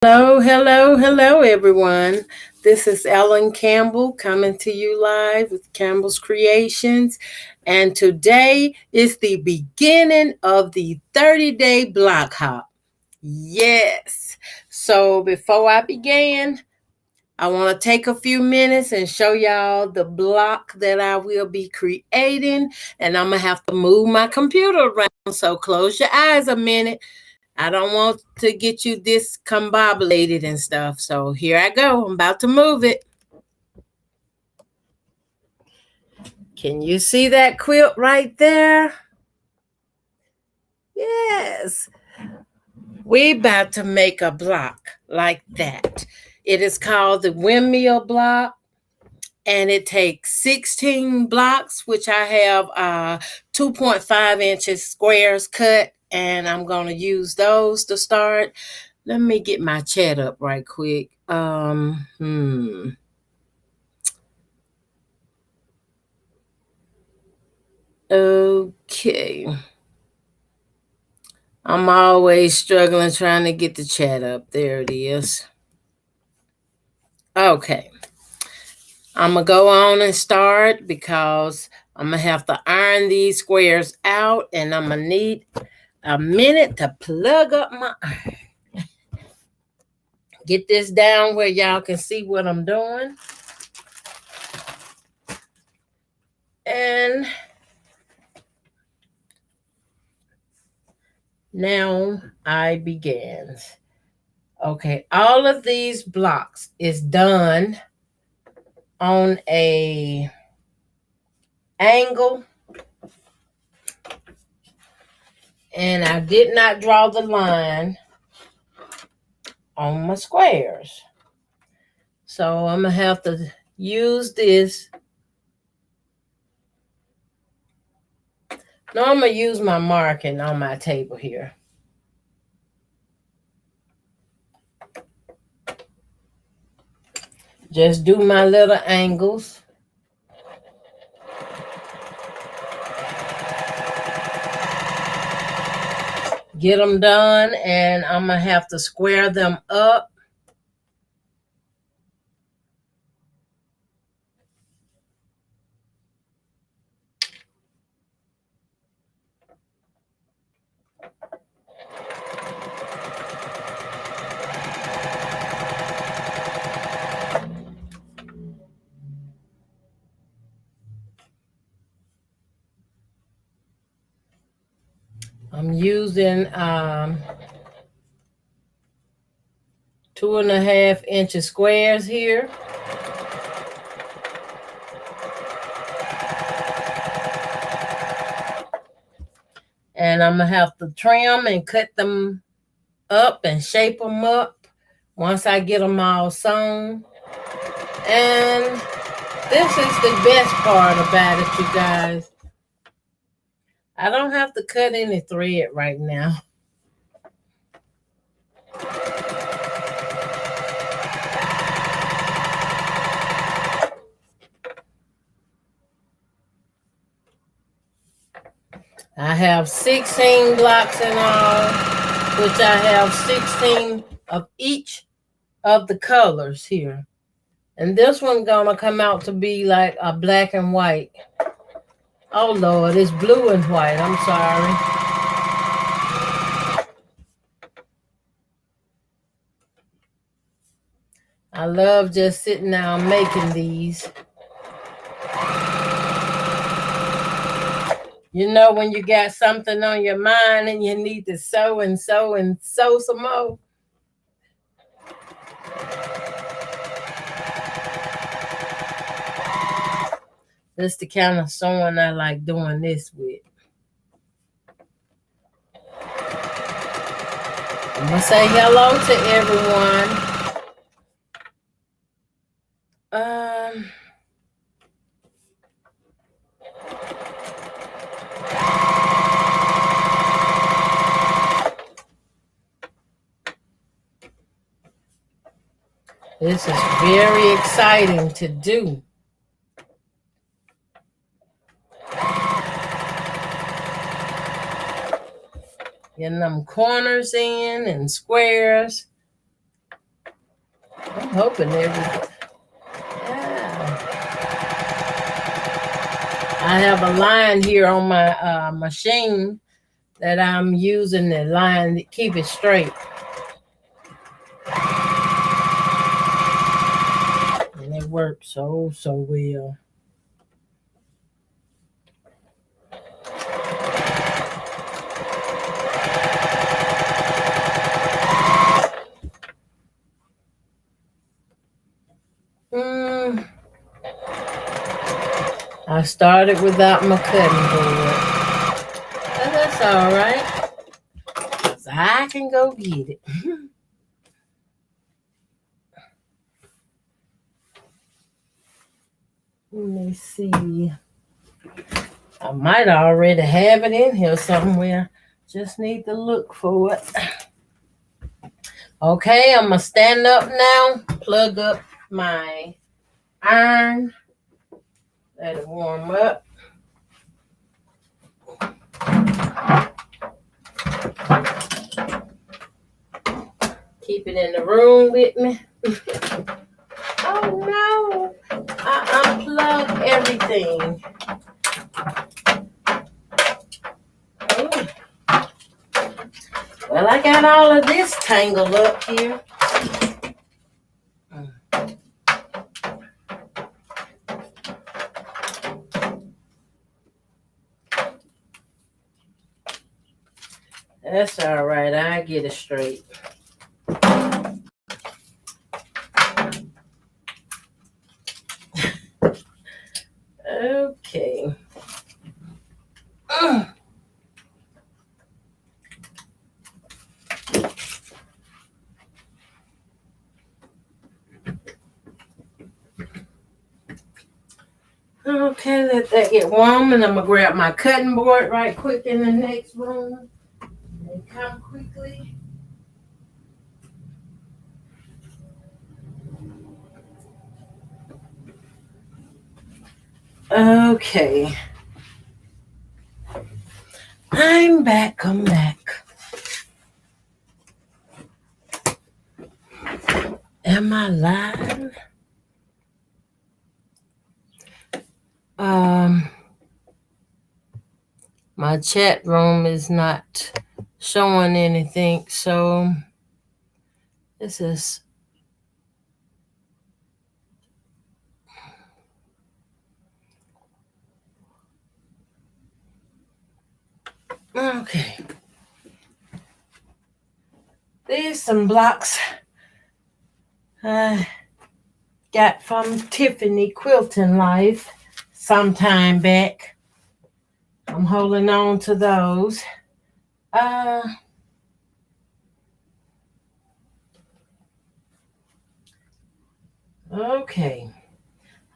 Hello, hello, hello, everyone. This is Ellen Campbell coming to you live with Campbell's Creations. And today is the beginning of the 30-day block hop. Yes. So before I begin, I want to take a few minutes and show y'all the block that I will be creating. And I'm going to have to move my computer around. So close your eyes a minute. I don't want to get you discombobulated and stuff. So here I go. I'm about to move it. Can you see that quilt right there? Yes. We about to make a block like that. It is called the Windmill block. And it takes 16 blocks, which I have 2.5 inches squares cut. And I'm going to use those to start. Let me get my chat up right quick. Okay. I'm always struggling trying to get the chat up. There it is. Okay. I'm going to go on and start because I'm going to have to iron these squares out and I'm going to need a minute to plug up my iron. Get this down where y'all can see what I'm doing. And now I begin. Okay, all of these blocks is done on a angle, and I did not draw the line on my squares. So I'm gonna have to use this. No, I'm gonna use my marking on my table here. Just do my little angles. Get them done, and I'm gonna have to square them up. I'm using 2.5 inches squares here. And I'm gonna have to trim and cut them up and shape them up once I get them all sewn. And this is the best part about it, you guys. I don't have to cut any thread right now. I have 16 blocks in all, which I have 16 of each of the colors here. And this one's gonna come out to be like a black and white. Oh Lord, it's blue and white. I'm sorry. I love just sitting down making these. You know when you got something on your mind and you need to sew and sew and sew some more. This is the kind of sewing I like doing this with. I'm going to say hello to everyone. This is very exciting to do. Getting them corners in and squares. hoping everything. Yeah. I have a line here on my machine that I'm using the line to keep it straight. And it works so well. I started without my cutting board. But that's all right. 'Cause I can go get it. Let me see. I might already have it in here somewhere. Just need to look for it. Okay, I'm going to stand up now. Plug up my iron. Let it warm up. Keep it in the room with me. Oh no, I unplugged everything. Ooh. Well, I got all of this tangled up here. That's all right, I'll get it straight. Okay. Okay, let that get warm, and I'm gonna grab my cutting board right quick in the next room and come quickly. Okay. I'm back. Am I live? My chat room is not showing anything, so this is okay. These some blocks I got from Tiffany Quilting Life sometime back. I'm holding on to those. Okay.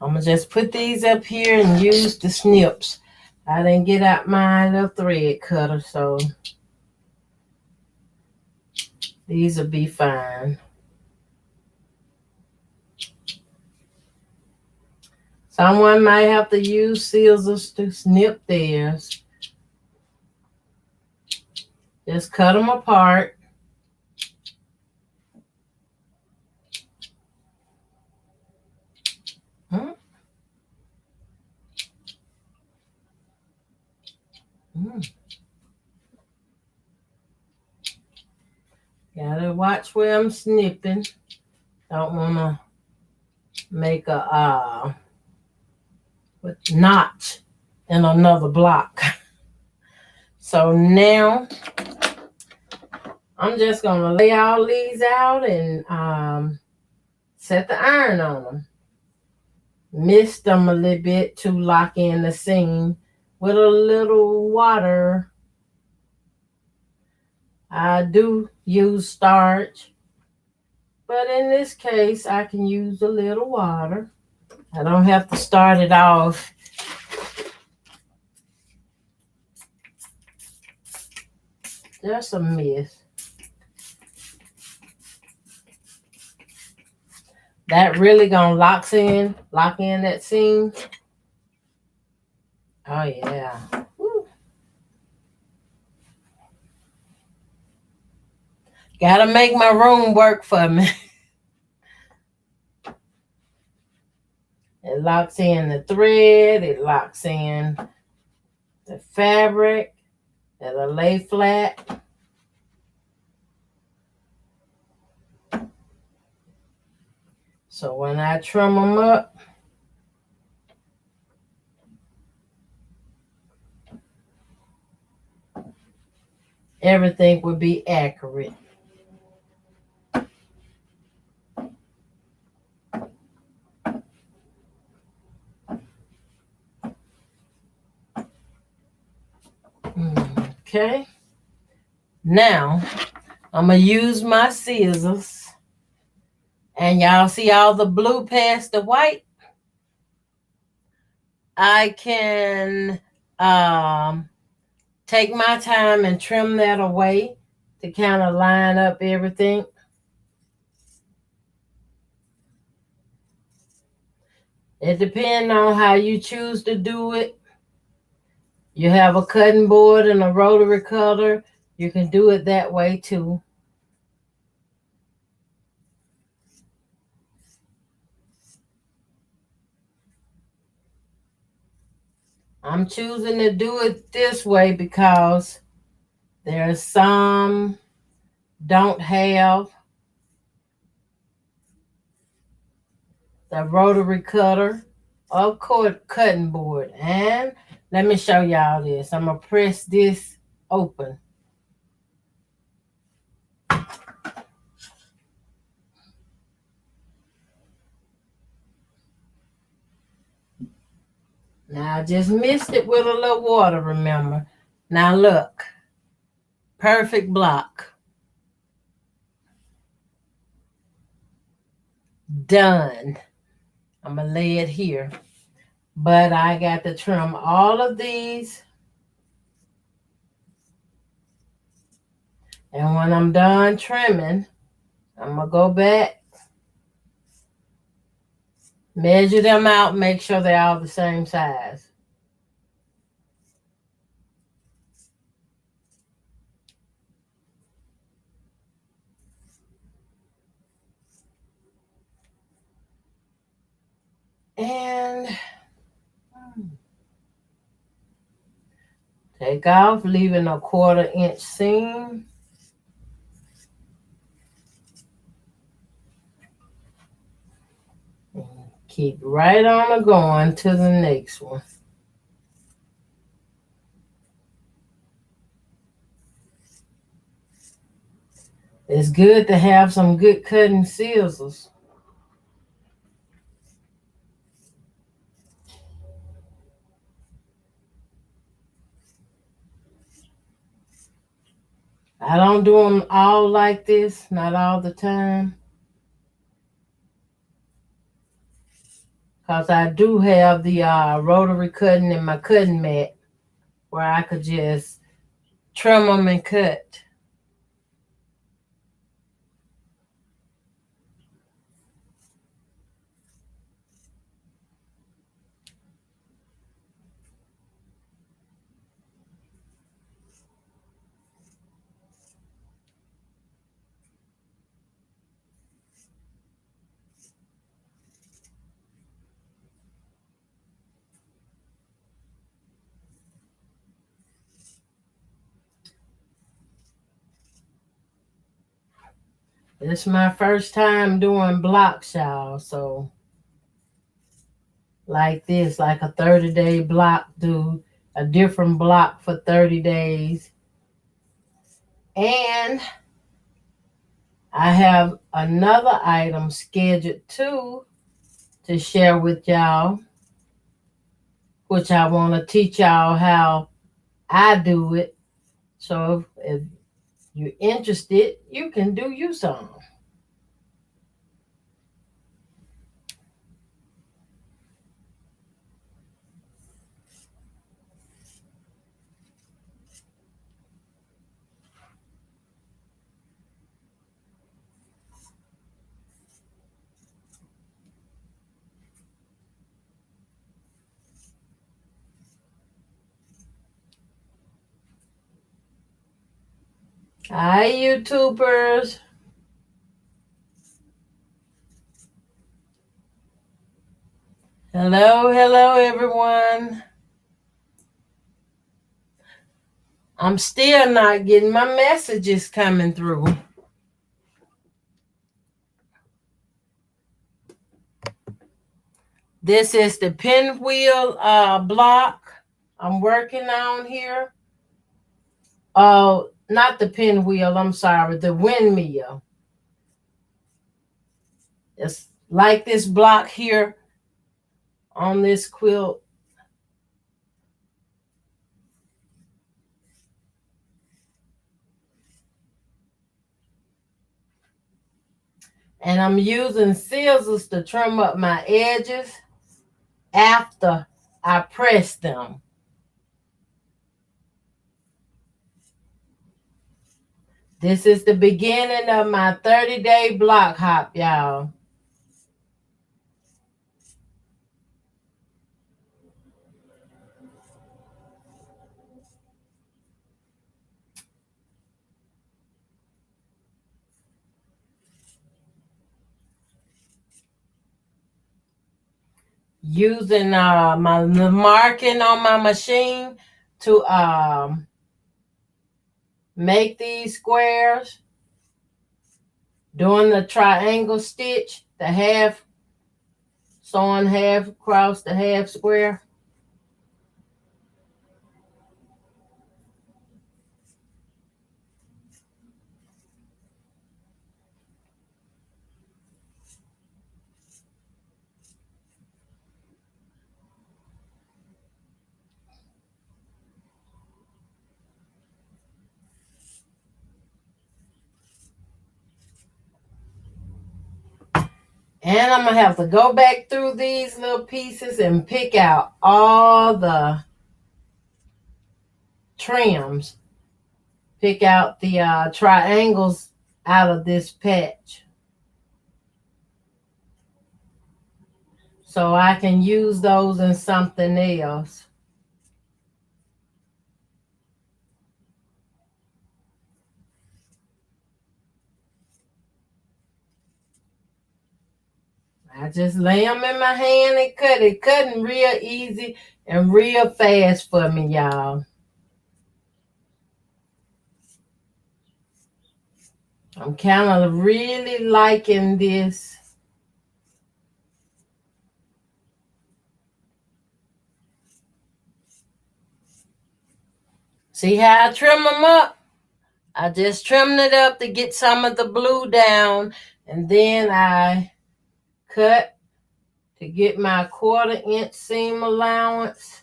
I'm going to just put these up here and use the snips. I didn't get out my little thread cutter, so these will be fine. Someone might have to use scissors to snip theirs. Just cut them apart. Gotta watch where I'm snipping. Don't want to make a notch in another block. So now I'm just going to lay all these out and set the iron on them. Mist them a little bit to lock in the seam with a little water. I do use starch, but in this case, I can use a little water. I don't have to start it off. Just a mist. That really gonna lock in that seam. Oh yeah. Woo. Gotta make my room work for me. It locks in the thread. It locks in the fabric. It'll lay flat. So when I trim them up, everything will be accurate. Okay. Now, I'm going to use my scissors. And y'all see all the blue past the white? I can take my time and trim that away to kind of line up everything. It depends on how you choose to do it. You have a cutting board and a rotary cutter. You can do it that way too. I'm choosing to do it this way because there's some don't have the rotary cutter or cutting board. And let me show y'all this. I'm going to press this open. Now, I just missed it with a little water, remember. Now, look. Perfect block. Done. I'm going to lay it here. But I got to trim all of these. And when I'm done trimming, I'm going to go back, measure them out, make sure they're all the same size. And take off, leaving a 1/4 inch seam. And keep right on going to the next one. It's good to have some good cutting scissors. I don't do them all like this, not all the time. Because I do have the rotary cutting in my cutting mat where I could just trim them and cut. It's my first time doing block shawls, so like this, like a 30-day block, do a different block for 30 days. And I have another item scheduled too to share with y'all, which I want to teach y'all how I do it. So if you're interested, you can do you some. Hi, YouTubers. Hello, hello, everyone. I'm still not getting my messages coming through. This is the pinwheel block I'm working on here. Oh, not the pinwheel, I'm sorry, the windmill. It's like this block here on this quilt. And I'm using scissors to trim up my edges after I press them. This is the beginning of my 30-day block hop, y'all. Using my marking on my machine to make these squares, doing the triangle stitch, the half, sewing half across the half square. And I'm going to have to go back through these little pieces and pick out all the trims. Pick out the triangles out of this patch, so I can use those in something else. I just lay them in my hand and cut it. Cutting real easy and real fast for me, y'all. I'm kind of really liking this. See how I trim them up? I just trimmed it up to get some of the blue down, and then I cut to get my 1/4 inch seam allowance.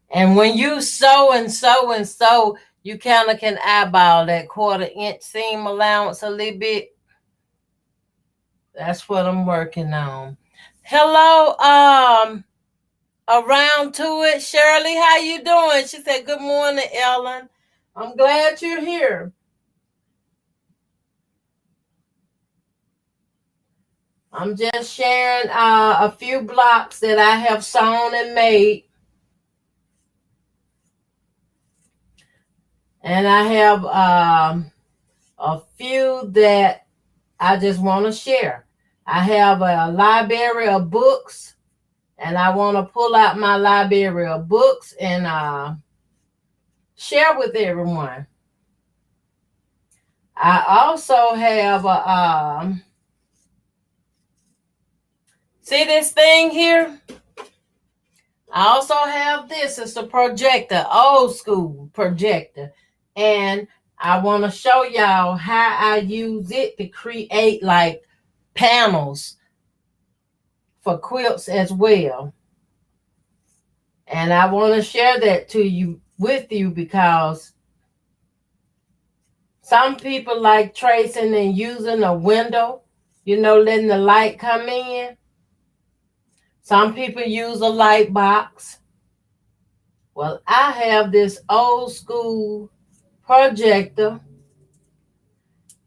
And when you sew and sew and sew, you kind of can eyeball that 1/4 inch seam allowance a little bit. That's what I'm working on. Hello, around to it, Shirley. How you doing? She said, "Good morning, Ellen. I'm glad you're here." I'm just sharing a few blocks that I have sewn and made. And I have a few that I just want to share. I have a library of books, and I want to pull out my library of books and share with everyone. I also have a see this thing here? I also have this. It's a projector, old school projector. And I want to show y'all how I use it to create like panels for quilts as well. And I want to share that with you because some people like tracing and using a window, letting the light come in. Some people use a light box. Well, I have this old school projector,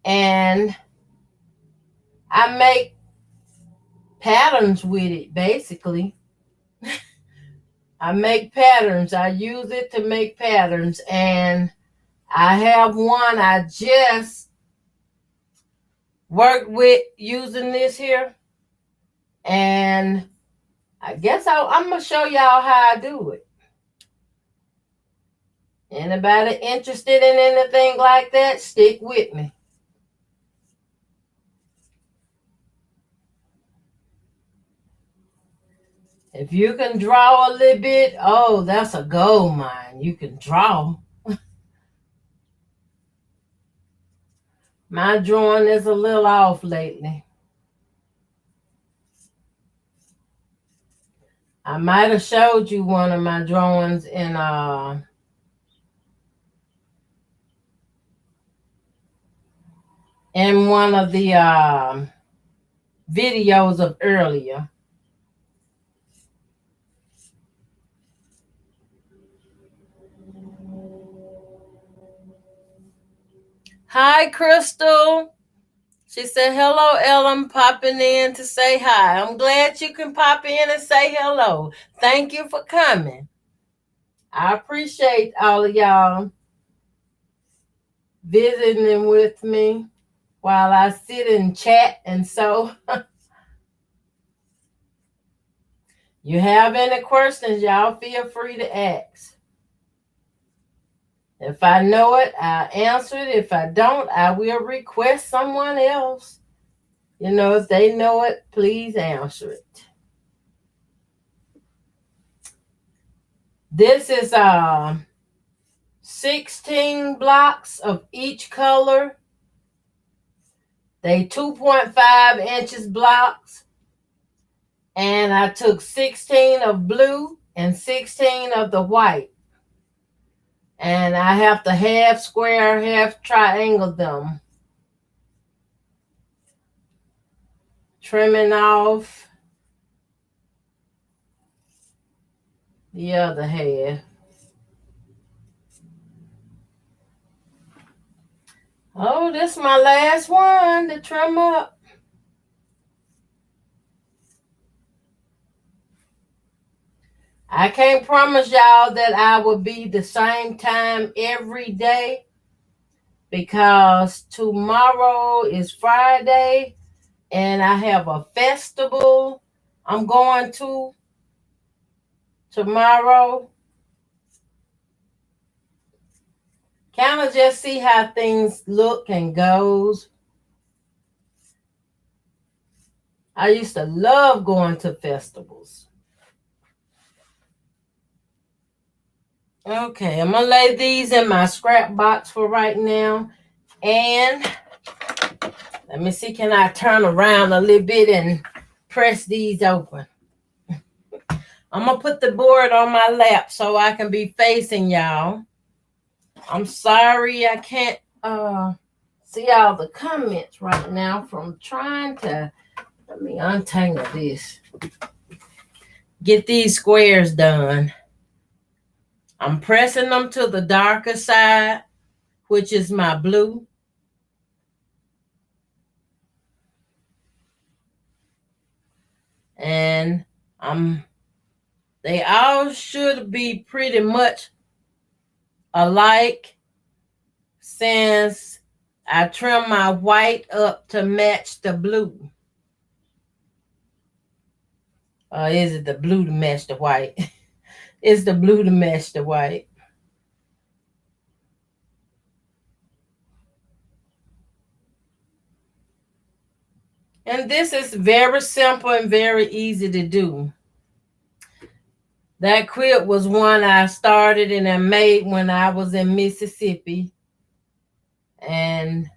and I make patterns with it, basically. I make patterns. I use it to make patterns, and I have one I just worked with using this here, and I guess I'm going to show y'all how I do it. Anybody interested in anything like that, stick with me. If you can draw a little bit, oh, that's a gold mine. You can draw. My drawing is a little off lately. I might have showed you one of my drawings in one of the videos of earlier. Hi, Crystal. She said, hello, Ellen, popping in to say hi. I'm glad you can pop in and say hello. Thank you for coming. I appreciate all of y'all visiting with me while I sit and chat. And so, you have any questions, y'all feel free to ask. If I know it, I'll answer it. If I don't, I will request someone else. If they know it, please answer it. This is 16 blocks of each color. They 2.5 inches blocks. And I took 16 of blue and 16 of the white. And I have to half square, half triangle them. Trimming off the other half. Oh, this is my last one to trim up. I can't promise y'all that I will be the same time every day because tomorrow is Friday and I have a festival I'm going to tomorrow. Kind of just see how things look and goes. I used to love going to festivals. Okay, I'm going to lay these in my scrap box for right now. And let me see, can I turn around a little bit and press these open? I'm going to put the board on my lap so I can be facing y'all. I'm sorry I can't see all the comments right now from trying to, let me untangle this. Get these squares done. I'm pressing them to the darker side, which is my blue. And they all should be pretty much alike since I trim my white up to match the blue. Or is it the blue to match the white? It's the blue to match the white. And this is very simple and very easy to do. That quilt was one I started and I made when I was in Mississippi. And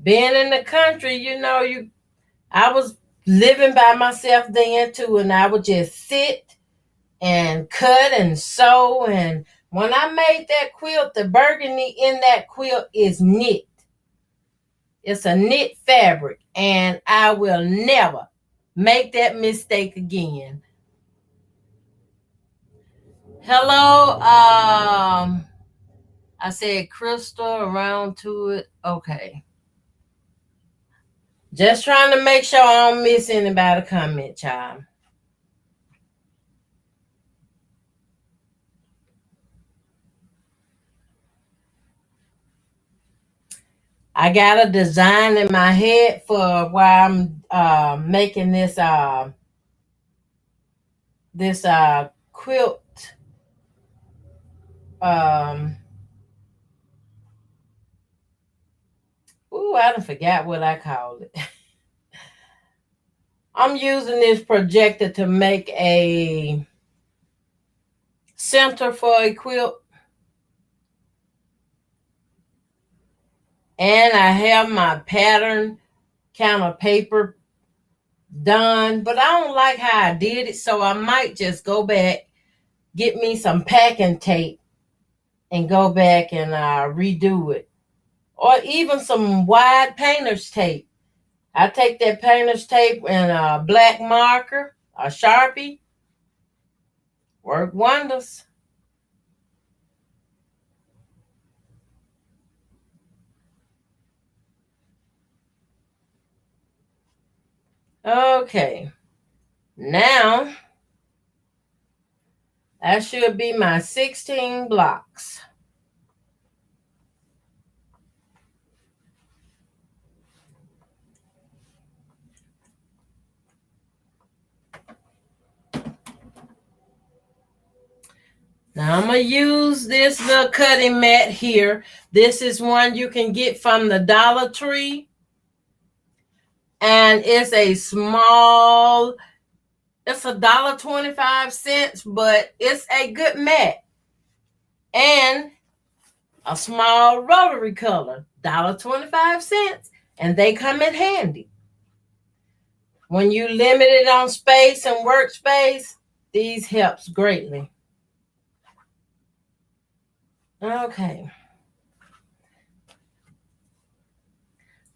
being in the country, I was living by myself then too, and I would just sit and cut and sew. And when I made that quilt, the burgundy in that quilt is knit. It's a knit fabric, and I will never make that mistake again. Hello, I said crystal around to it. Okay. Just trying to make sure I don't miss anybody comment, child. I got a design in my head for why I'm making this this quilt. Um, I done forgot what I called it. I'm using this projector to make a center for a quilt. And I have my pattern kind of paper done, but I don't like how I did it, so I might just go back, get me some packing tape, and go back and redo it. Or even some wide painter's tape. I take that painter's tape and a black marker, a Sharpie, work wonders. Okay, now that should be my 16 blocks. Now I'm going to use this little cutting mat here. This is one you can get from the Dollar Tree. And it's a small, it's $1.25, but it's a good mat. And a small rotary color, $1.25. And they come in handy. When you limited on space and workspace, these helps greatly. Okay.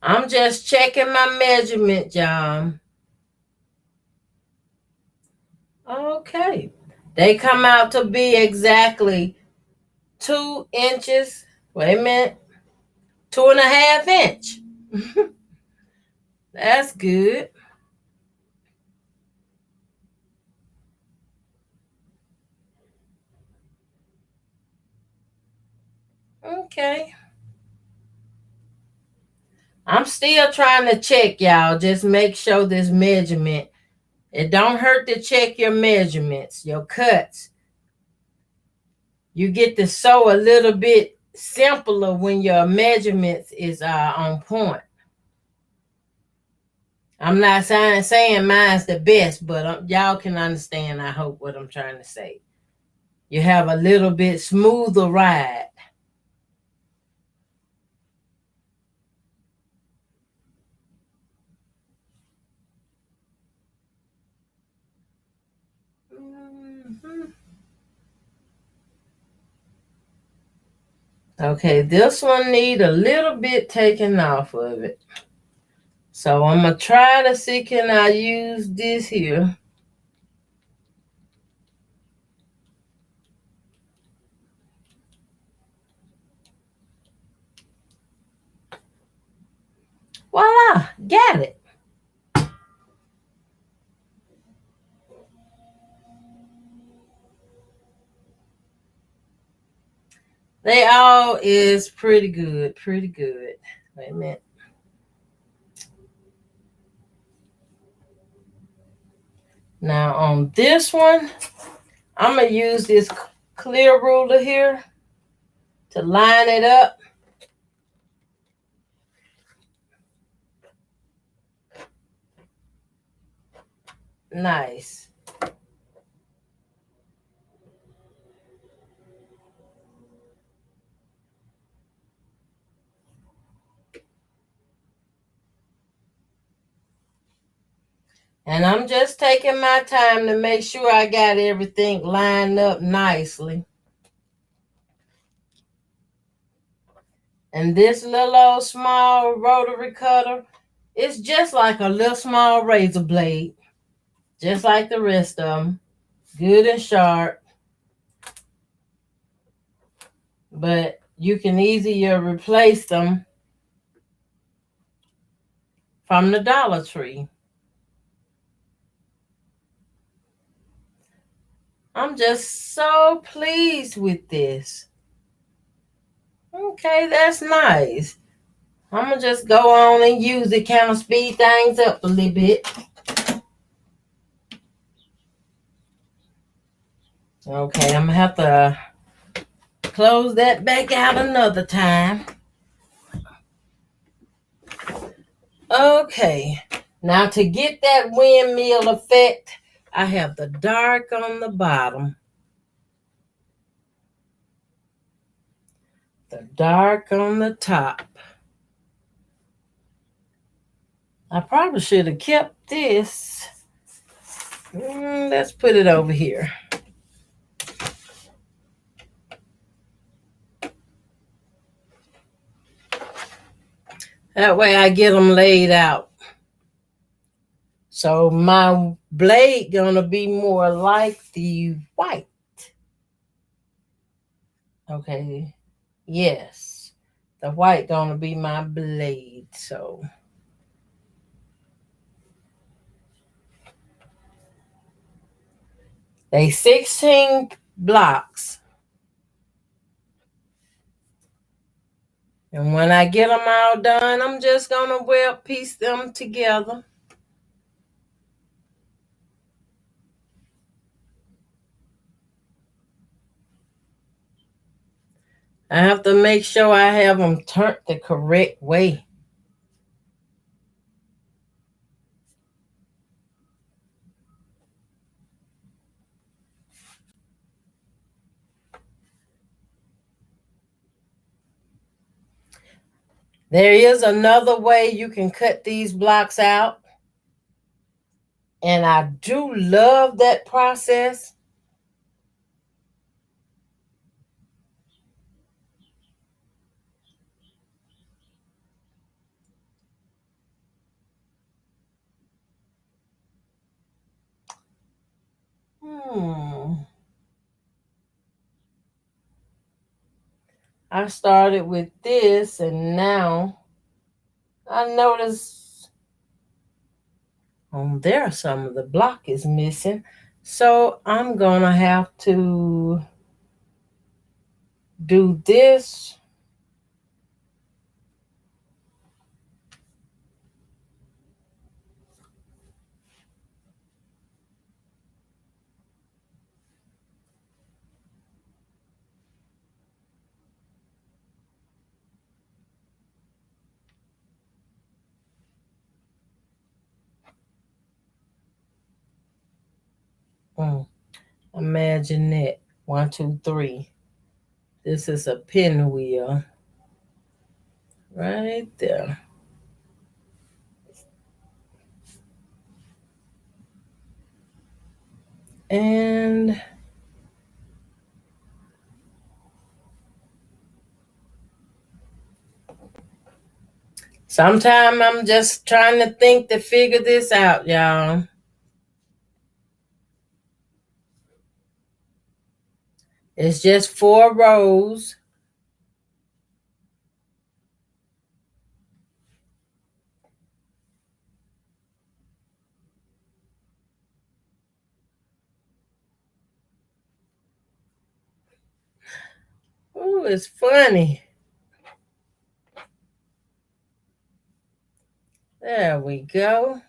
I'm just checking my measurement, John. Okay. They come out to be exactly 2 inches. Wait a minute. 2.5 inch. That's good. Okay. I'm still trying to check, y'all. Just make sure this measurement. It don't hurt to check your measurements, your cuts. You get to sew a little bit simpler when your measurements is on point. I'm not saying mine's the best, but y'all can understand, I hope, what I'm trying to say. You have a little bit smoother ride. Okay, this one need a little bit taken off of it. So I'm going to try to see, can I use this here? Voila, got it. They all is pretty good, pretty good. Wait a minute. Now on this one, I'm going to use this clear ruler here to line it up. Nice. And I'm just taking my time to make sure I got everything lined up nicely. And this little old small rotary cutter, it's just like a little small razor blade, just like the rest of them. Good and sharp. But you can easily replace them from the Dollar Tree. I'm just so pleased with this. Okay, that's nice. I'm going to just go on and use it, kind of speed things up a little bit. Okay, I'm gonna have to close that back out another time. Okay, now to get that windmill effect, I have the dark on the bottom, the dark on the top. I probably should have kept this. Let's put it over here. That way I get them laid out. So my blade gonna be more like the white. Okay, yes, the white gonna be my blade. So they 16 blocks. And when I get them all done, I'm just gonna web piece them together. I have to make sure I have them turned the correct way. There is another way you can cut these blocks out. And I do love that process. I started with this, and now I notice there some of the block is missing. So I'm gonna have to do this. Imagine that. 1, 2, 3. This is a pinwheel right there. And sometimes I'm just trying to think to figure this out, y'all. It's just 4 rows. Oh, it's funny. There we go.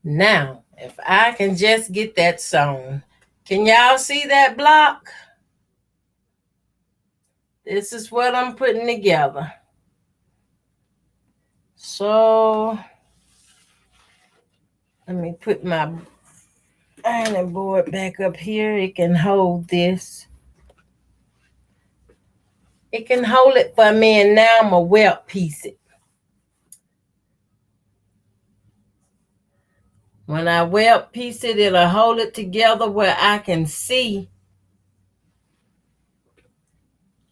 Now, if I can just get that sewn. Can y'all see that block? This is what I'm putting together. So, let me put my ironing board back up here. It can hold this. It can hold it for me, and now I'm going to welt piece it. When I welt piece it, it'll hold it together where I can see.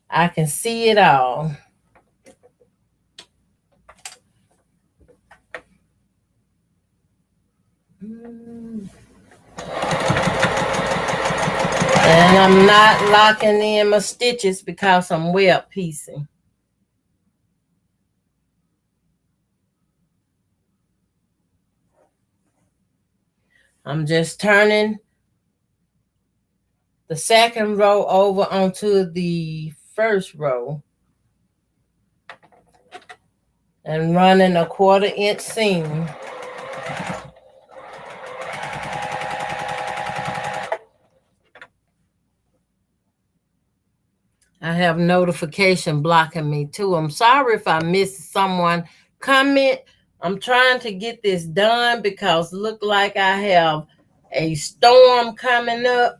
I can see it all. And I'm not locking in my stitches because I'm welt piecing. I'm just turning the second row over onto the first row and running a 1/4 inch seam. have notification blocking me too. I'm sorry if I missed someone comment. I'm trying to get this done because look like I have a storm coming up,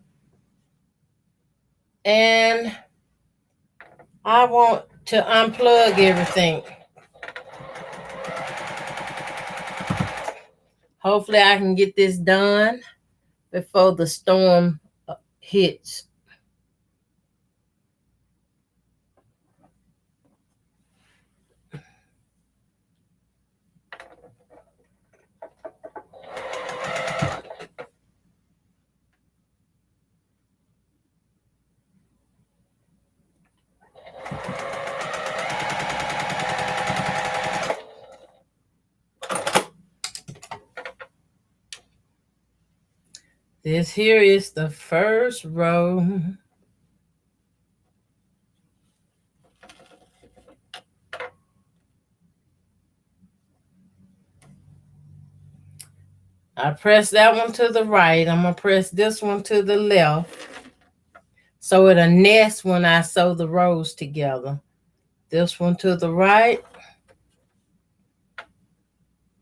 and I want to unplug everything. Hopefully I can get this done before the storm hits. This here is the first row. I press that one to the right. I'm going to press this one to the left. So it'll nest when I sew the rows together. This one to the right.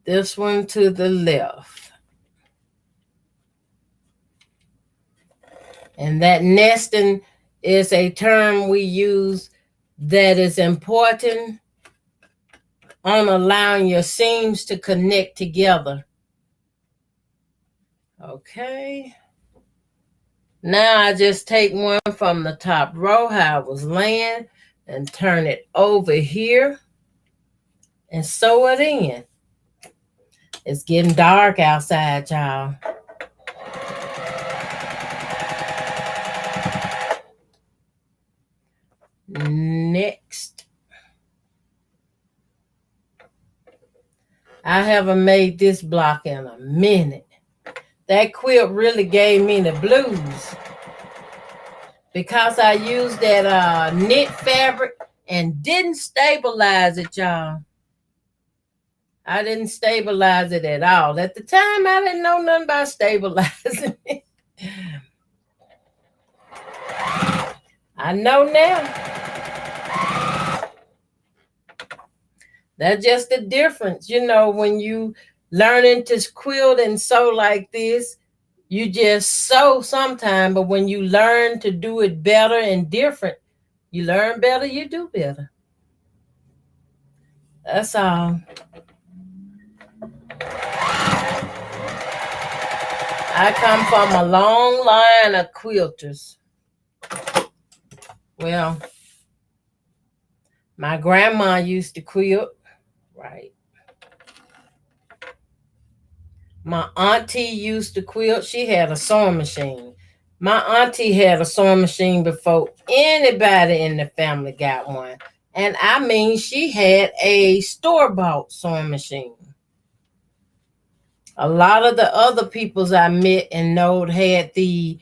This one to the left. And that nesting is a term we use that is important on allowing your seams to connect together. Okay. Now I just take one from the top row, how it was laying, and turn it over here and sew it in. It's getting dark outside, y'all. Next. I haven't made this block in a minute. That quilt really gave me the blues because I used that knit fabric and didn't stabilize it, y'all. I didn't stabilize it at all. At the time, I didn't know nothing about stabilizing it. I know now. That's just the difference. You know, when you learning to quilt and sew like this, you just sew sometime, but when you learn to do it better and different, you learn better, you do better. That's all. I come from a long line of quilters. Well, my grandma used to quilt, right? My auntie used to quilt. She had a sewing machine. My auntie had a sewing machine before anybody in the family got one. And I mean, she had a store-bought sewing machine. A lot of the other peoples I met and knowed had the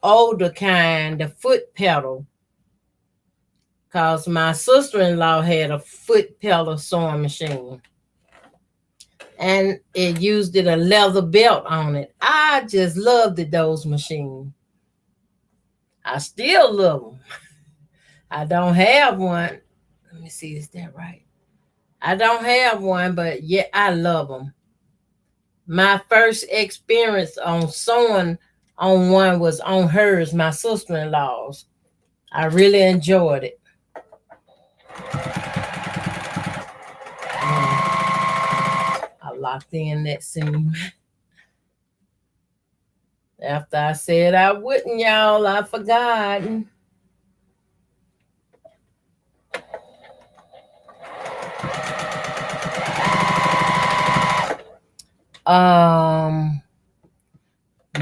older kind, the foot pedal. Because my sister-in-law had a foot pedal sewing machine. And it used a leather belt on it. I just loved those machines. I still love them. I don't have one. Let me see, is that right? I don't have one, but yeah, I love them. My first experience on sewing on one was on hers, my sister-in-law's. I really enjoyed it. I locked in that seam. After I said I wouldn't, y'all, I forgot.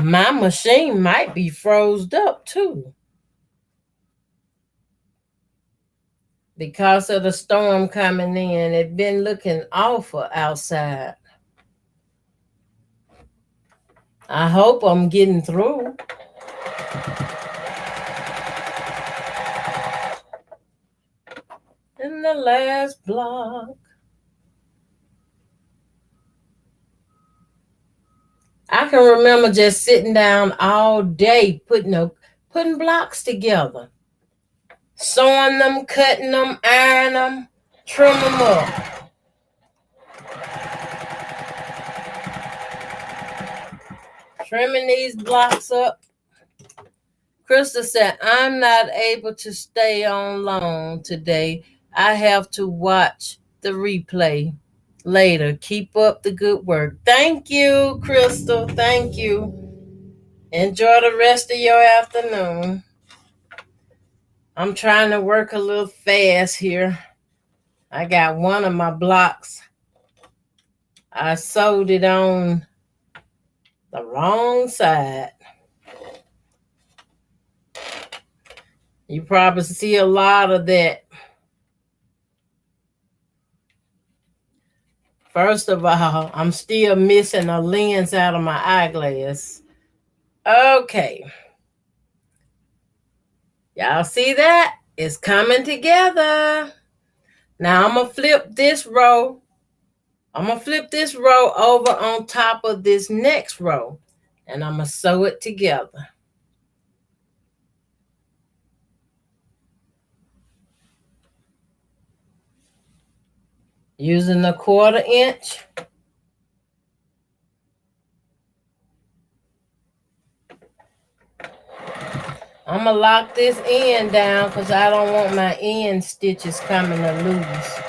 My machine might be froze up too. Because of the storm coming in, it's been looking awful outside. I hope I'm getting through. In the last block. I can remember just sitting down all day putting blocks together. sewing them, cutting them, ironing them, trim them up. Trimming these blocks up. Krista said, I'm not able to stay on long today. I have to watch the replay later. Keep up the good work. Thank you, Crystal. Thank you. Enjoy the rest of your afternoon. I'm trying to work a little fast here. I got one of my blocks. I sewed it on the wrong side. You probably see a lot of that. First of all, I'm still missing a lens out of my eyeglass. Okay. Y'all see that? It's coming together. Now I'm going to flip this row. I'm going to flip this row over on top of this next row. And I'm going to sew it together. Using a 1/4 inch. I'm going to lock this end down because I don't want my end stitches coming to loose.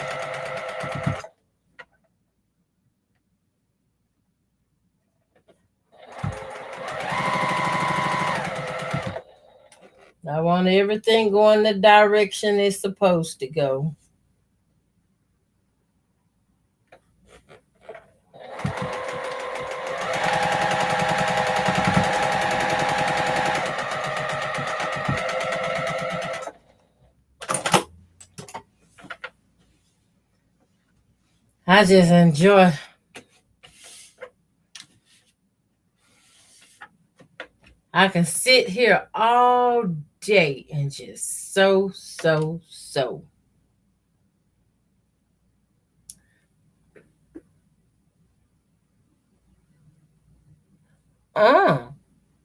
I want everything going the direction it's supposed to go. I just enjoy. I can sit here all day and just sew.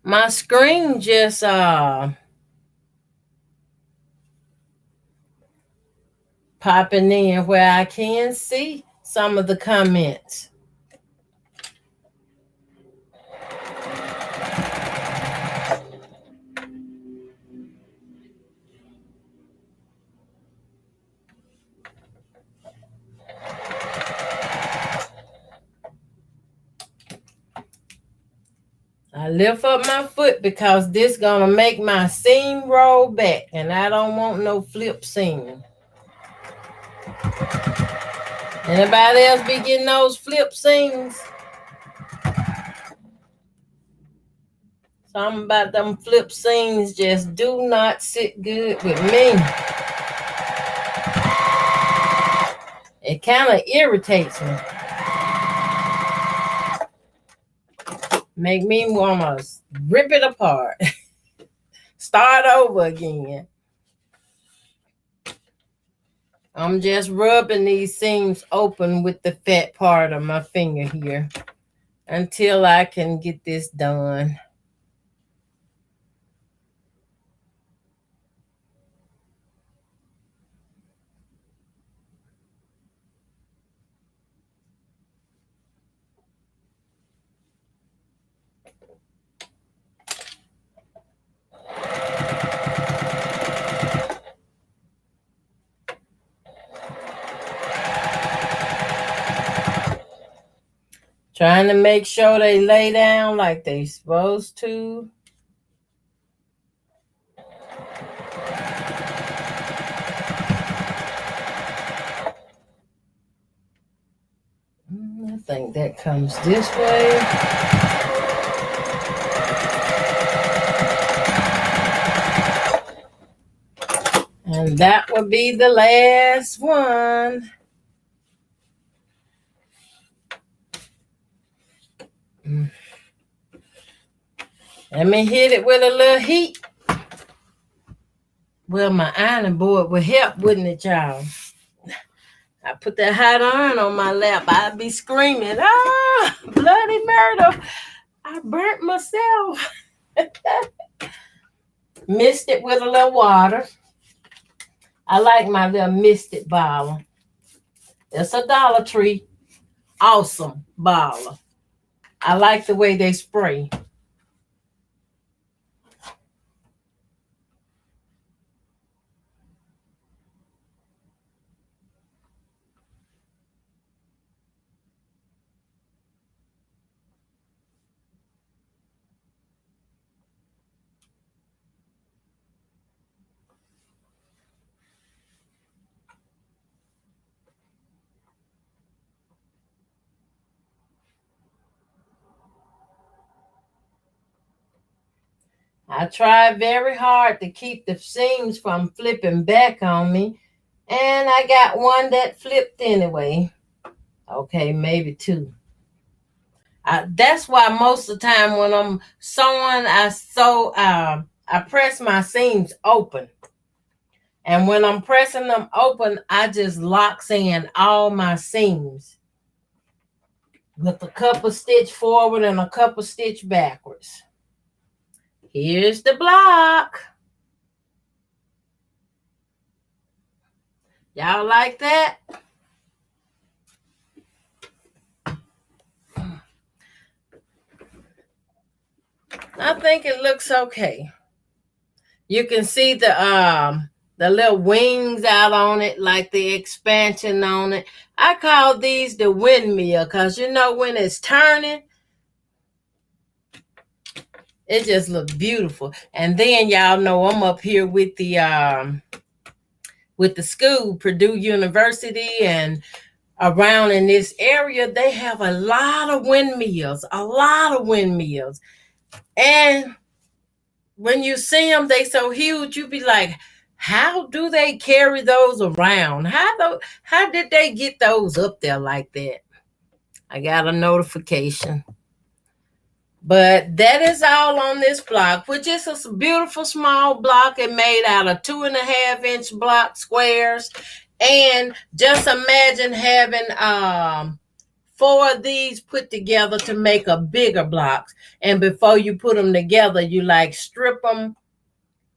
My screen just popping in where I can see some of the comments. I lift up my foot because this gonna make my seam roll back, and I don't want no flip seam. Anybody else be getting those flip seams? Something about them flip seams just do not sit good with me. It kind of irritates me. Make me want to rip it apart. Start over again. I'm just rubbing these seams open with the fat part of my finger here until I can get this done. Trying to make sure they lay down like they supposed to. I think that comes this way. And that will be the last one. Let me hit it with a little heat. Well, my ironing board would help, wouldn't it, y'all? I put that hot iron on my lap, I'd be screaming, bloody murder. I burnt myself. Mixed it with a little water. I like my little misted bottle. It's a Dollar Tree. Awesome bottle. I like the way they spray. I tried very hard to keep the seams from flipping back on me, and I got one that flipped anyway. Okay, maybe two. That's why most of the time when I'm sewing, I press my seams open. And when I'm pressing them open, I just locks in all my seams with a couple stitch forward and a couple stitch backwards. Here's the block. Y'all like that? I think it looks okay. You can see the little wings out on it, like the expansion on it. I call these the windmill because you know when it's turning, it just looks beautiful. And then y'all know I'm up here with the school, Purdue University, and around in this area, they have a lot of windmills, And when you see them, they so huge, you be like, how do they carry those around? How did they get those up there like that? I got a notification. But that is all on this block, which is a beautiful small block. It made out of 2.5-inch block squares. And just imagine having 4 of these put together to make a bigger block. And before you put them together, you like strip them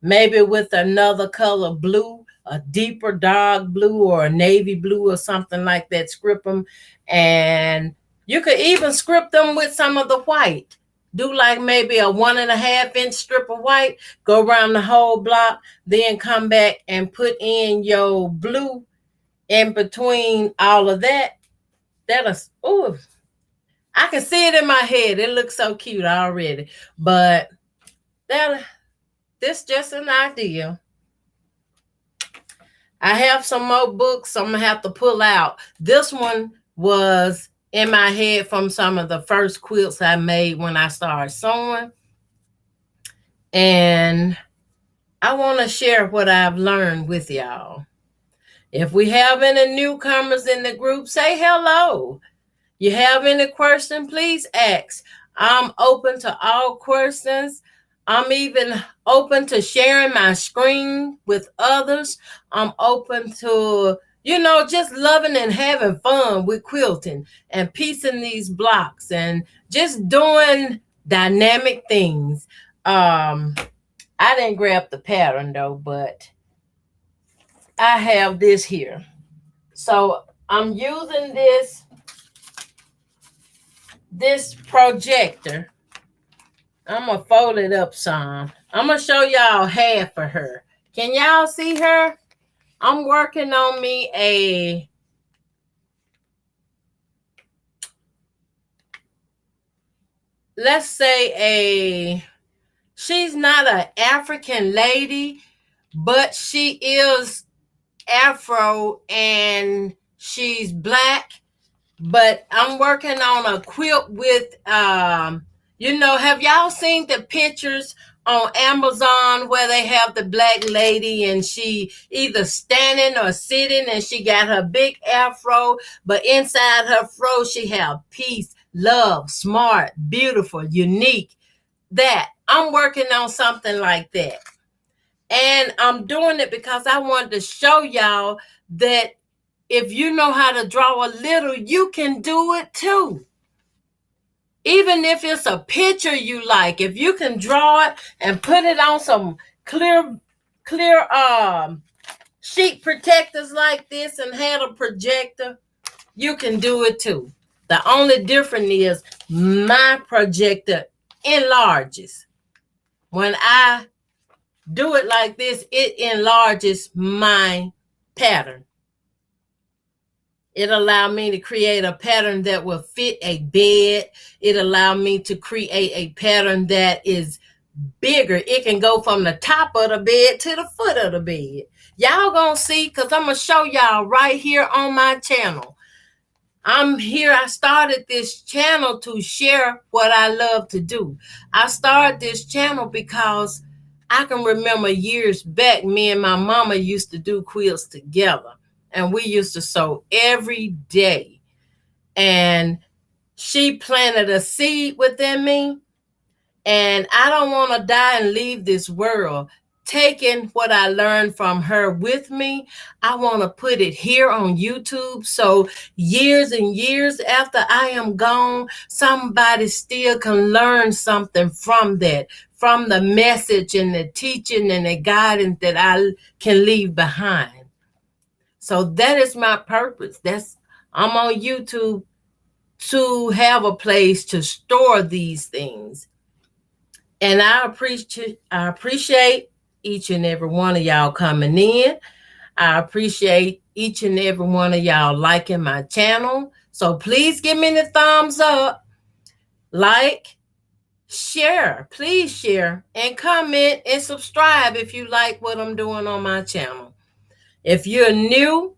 maybe with another color blue, a deeper dark blue or a navy blue or something like that. Script them. And you could even script them with some of the white. Do like maybe a 1.5-inch strip of white, go around the whole block, then come back and put in your blue in between all of that. Ooh, I can see it in my head. It looks so cute already. But this just an idea. I have some more books I'm going to have to pull out. This one was in my head from some of the first quilts I made when I started sewing. And I want to share what I've learned with y'all. If we have any newcomers in the group, say hello. You have any questions, please ask. I'm open to all questions. I'm even open to sharing my screen with others. I'm open to, just loving and having fun with quilting and piecing these blocks and just doing dynamic things. I didn't grab the pattern though, but I have this here. So I'm using this projector. I'm going to fold it up some. I'm going to show y'all half of her. Can y'all see her? I'm working on me let's say she's not an African lady, but she is Afro and she's black. But I'm working on a quilt with, have y'all seen the pictures on Amazon where they have the black lady and she either standing or sitting and she got her big afro, but inside her fro she have peace, love, smart, beautiful, unique. That I'm working on something like that. And I'm doing it because I wanted to show y'all that if you know how to draw a little, you can do it too. Even if it's a picture you like, if you can draw it and put it on some clear sheet protectors like this and had a projector, you can do it too. The only difference is my projector enlarges. When I do it like this, it enlarges my pattern. It allowed me to create a pattern that will fit a bed. It allowed me to create a pattern that is bigger. It can go from the top of the bed to the foot of the bed. Y'all gonna see, because I'm gonna show y'all right here on my channel. I'm here. I started this channel to share what I love to do. I started this channel because I can remember years back, me and my mama used to do quilts together, and we used to sew every day. And she planted a seed within me, and I don't want to die and leave this world taking what I learned from her with me. I want to put it here on YouTube, so years and years after I am gone, somebody still can learn something from that, from the message and the teaching and the guidance that I can leave behind. So that is my purpose. I'm on YouTube to have a place to store these things. And I appreciate each and every one of y'all coming in. I appreciate each and every one of y'all liking my channel. So please give me the thumbs up, like, share, please share, and comment and subscribe if you like what I'm doing on my channel. If you're new,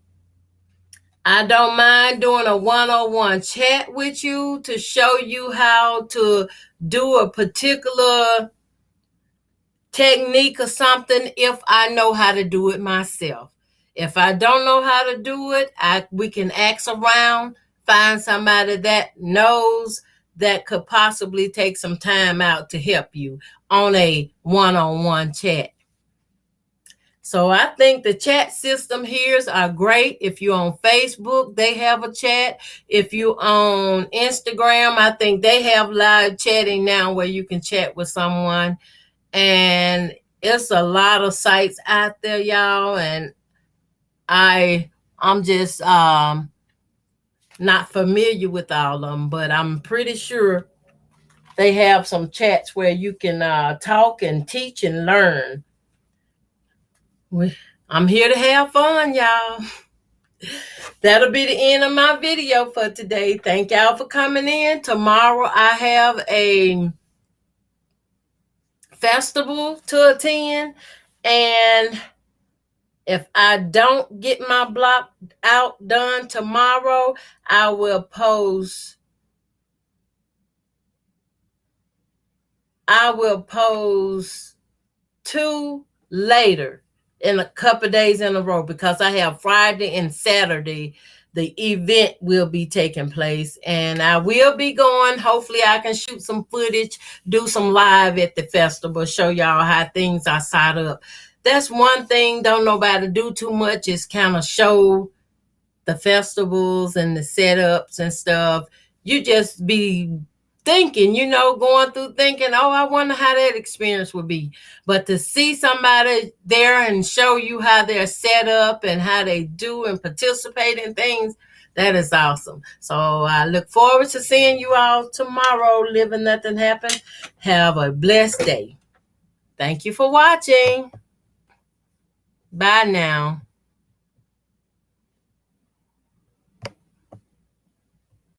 I don't mind doing a one-on-one chat with you to show you how to do a particular technique or something if I know how to do it myself. If I don't know how to do it, we can ask around, find somebody that knows, that could possibly take some time out to help you on a one-on-one chat. So I think the chat system here are great. If you're on Facebook, they have a chat. If you're on Instagram, I think they have live chatting now where you can chat with someone. And it's a lot of sites out there, y'all. And I'm just not familiar with all of them, but I'm pretty sure they have some chats where you can talk and teach and learn. I'm here to have fun, y'all. That'll be the end of my video for today. Thank y'all for coming in. Tomorrow I have a festival to attend, and if I don't get my block out done tomorrow, I will post two later in a couple days in a row, because I have Friday and Saturday the event will be taking place, and I will be going. Hopefully I can shoot some footage, do some live at the festival, show y'all how things are set up. That's one thing don't nobody do too much, is kind of show the festivals and the setups and stuff. You just be thinking, going through thinking, oh, I wonder how that experience would be. But to see somebody there and show you how they're set up and how they do and participate in things, that is awesome. So I look forward to seeing you all tomorrow. Live and Nothing Happen. Have a blessed day. Thank you for watching. Bye now.